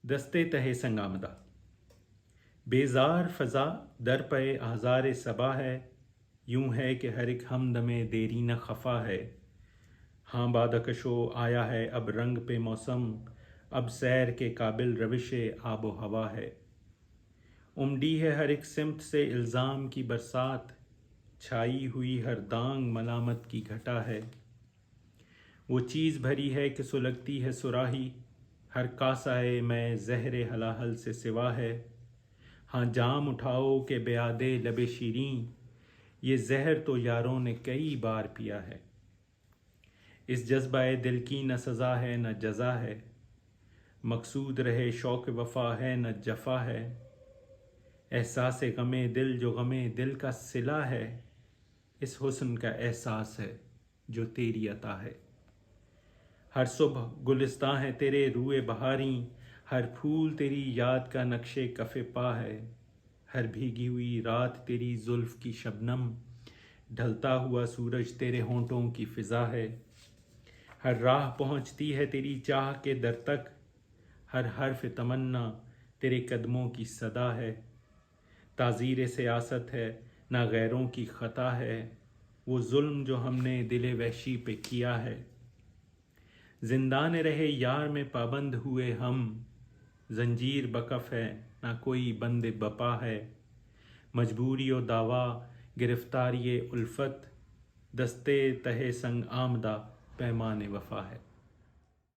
دستے تہے سنگ آمدہ بیزار فضا در پہ آزار صبا ہے، یوں ہے کہ ہر ایک ہمدم میں دیری نہ خفا ہے۔ ہاں بادکشو آیا ہے اب رنگ پہ موسم، اب سیر کے قابل روش آب و ہوا ہے۔ امڈی ہے ہر ایک سمت سے الزام کی برسات، چھائی ہوئی ہر دانگ ملامت کی گھٹا ہے۔ وہ چیز بھری ہے کہ سلگتی ہے صراحی، ہر کاسہ میں زہر ہلاہل سے سوا ہے۔ ہاں جام اٹھاؤ کہ بیادے لب شیریں، یہ زہر تو یاروں نے کئی بار پیا ہے۔ اس جذبہ دل کی نہ سزا ہے نہ جزا ہے، مقصود رہے شوق وفا ہے نہ جفا ہے۔ احساس غم دل جو غم دل کا صلہ ہے، اس حسن کا احساس ہے جو تیری عطا ہے۔ ہر صبح گلستاں ہے تیرے روئے بہاریں، ہر پھول تیری یاد کا نقش کف پا ہے۔ ہر بھیگی ہوئی رات تیری زلف کی شبنم، ڈھلتا ہوا سورج تیرے ہونٹوں کی فضا ہے۔ ہر راہ پہنچتی ہے تیری چاہ کے در تک، ہر حرف تمنا تیرے قدموں کی صدا ہے۔ تعزیر سیاست ہے نہ غیروں کی خطا ہے، وہ ظلم جو ہم نے دل وحشی پہ کیا ہے۔ زندان رہے یار میں پابند ہوئے ہم، زنجیر بکف ہے نہ کوئی بند بپا ہے۔ مجبوری و دعویٰ گرفتاری الفت، دستے تہے سنگ آمدہ پیمان وفا ہے۔